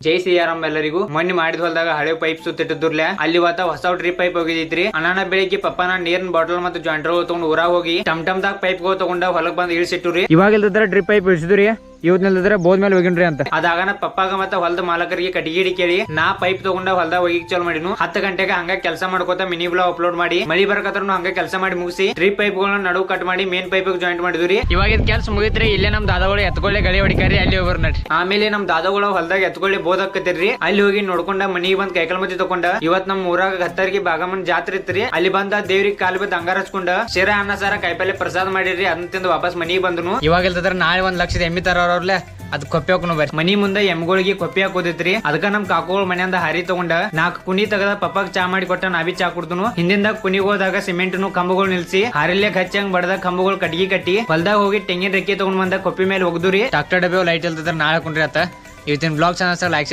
ಜೈ ಸಿಯಾರಾಮ್ ಎಲ್ಲರಿಗೂ. ಮೊನ್ನೆ ಮಾಡಿದ ಹೊಲದಾಗ ಹಳೆ ಪೈಪ್ ಸುತ್ತಿಟ್ಟಿದ್ರಲ್ಲ, ಅಲ್ಲಿ ಹೊಸ ಡ್ರಿಪ್ ಪೈಪ್ ಹೋಗಿದ್ರಿ. ಅಣ್ಣ ಬೆಳಿಗ್ಗೆ ಪಪ್ಪನ ನೀರಿನ ಬಾಟಲ್ ಮತ್ತು ಜಾಯಿಂಟ್ ತಗೊಂಡು ಊರಾಗ ಹೋಗಿ ಟಮ್ ದಾಗ ಪೈಪ್ ತಗೊಂಡ ಹೊಲಕ್ ಬಂದ್ ಇಳಿಸಿಟ್ಟುರಿ. ಇವಾಗ ಇಲ್ದಿದ್ರ ಡ್ರಿಪ್ ಪೈಪ್ ಇಳಿಸಿದ್ರಿ, ಇವತ್ನಲ್ದಿದ್ರೆ ಬೋದ್ ಮೇಲೆ ಹೋಗಿನ್ರಿ ಅಂತ. ಅದಾಗನ ಪಪ್ಪಾಗ ಮತ್ತೆ ಹೊಲದ ಮಾಲಕರಿಗೆ ಕಟಿಗಿಡಿ ಕೇಳಿ ನಾ ಪೈಪ್ ತಗೊಂಡ ಹೊಲದಾಗ ಹೋಗಿಕ್ ಚಾಲು ಮಾಡಿನು. 10 ಗಂಟೆಗೆ ಹಂಗ ಕೆಲಸ ಮಾಡ್ಕೋತ ಮಿನಿ ಬ್ಲಾಗ್ ಅಪ್ಲೋಡ್ ಮಾಡಿ ಮಳಿ ಬರಕತ್ರ ಹಂಗ ಕೆಲಸ ಮಾಡಿ ಮುಗಿಸಿ ಡ್ರಿಪ್ ಪೈಪ್ ಗಳನ್ನ ನಡುವು ಕಟ್ ಮಾಡಿ ಮೇನ್ ಪೈಪ್ ಜಾಯಿಂಟ್ ಮಾಡಿದ್ರಿ. ಇವಾಗ ಇದ್ ಕೆಲಸ ಮುಗಿತ್ರಿ. ಇಲ್ಲೇ ನಮ್ ದಾದಾಗಳು ಎತ್ಕೊಳ್ಳಿ ಗಳಿ ಹೊಡಿಕಾರಿ, ಅಲ್ಲಿ ಹೋಗ್ರ ನಡ್ರಿ. ಆಮೇಲೆ ನಮ್ ದಾದಾಗಳು ಹೊಲದಾಗ ಎತ್ಕೊಳ್ಳಿ ಬೋದಕ್ಕತಿರ್ರಿ. ಅಲ್ಲಿ ಹೋಗಿ ನೋಡ್ಕೊಂಡ ಮನಿಗೆ ಬಂದ್ ಕೈಕಲ್ ಮತಿ ತಕೊಂಡ ಇವತ್ ನಮ್ ಊರಾಗ ಹತ್ತರಿಗೆ ಬಾಗಮನ್ ಜಾತ್ರೆ ಇತ್ರಿ. ಅಲ್ಲಿ ಬಂದ ದೇವ್ರಿಗೆ ಕಾಲ್ ಬಿದ್ದು ಅಂಗಾರ ಹಚ್ಕೊಂಡ ಶಿರ ಅನ್ನ ಸಾರ ಕಾಯಿಪಲ್ಲೆ ಪ್ರಸಾದ ಮಾಡಿರಿ. ಅದನ್ನ ತಿಂದು ವಾಪಸ್ ಮನಿಗೆ ಬಂದನು. ಇವಾಗ ಇಲ್ದ್ರ ನಾಳೆ 1 ಲಕ್ಷದ ಎಮ್ಮಿ ತರೋರ್ಲೆ ಅದ್ ಕೊಪ್ಪೆ ಹಾಕೋನು ಬರ್ರಿ. ಮನಿ ಮುಂದೆ ಎಮ್ಗಳಿಗೆ ಕೊಪ್ಪೆ ಹಾಕೋದಿತ್ರಿ. ಅದಕ್ಕ ನಮ್ ಕಾಕೋಳ ಮನೆಯಿಂದ ಹಾರಿ ತಗೊಂಡ 4 ಕುನಿ ತಗದ ಪಪ್ಪಾಗ ಚಾ ಮಾಡಿ ಕೊಟ್ಟ. ನಾವಿ ಚಾ ಕುಡ್ತನು. ಹಿಂದಿಂದ ಕುನಿಗ್ ಹೋದಾಗ ಸಿಮೆಂಟ್ ಕಂಬಗಳು ನಿಲ್ಸಿ ಹಾರಿಲ್ಲೆ ಹಚ್ಚಂಗ್ ಬಡದ ಕಂಬಗಳು ಕಟ್ಗಿ ಕಟ್ಟಿ ಹೊಲ್ದಾಗ ಹೋಗಿ ತೆಂಗಿನ ರೆಕ್ಕೆ ತಗೊಂಡ್ ಬಂದ ಕೊಪ್ಪಿ ಮೇಲೆ ಹೋಗ್ದುರಿ. ಡಾಕ್ಟರ್ ಡಬ್ಬೆ ಲೈಟ್ ಇಲ್ದ್ರ ನಾಳೆ ಕುಂಡ್ರಿ ಆತ. ಇವತ್ತಿನ ಬ್ಲಾಗ್ ಚಾನಲ್ ಲೈಕ್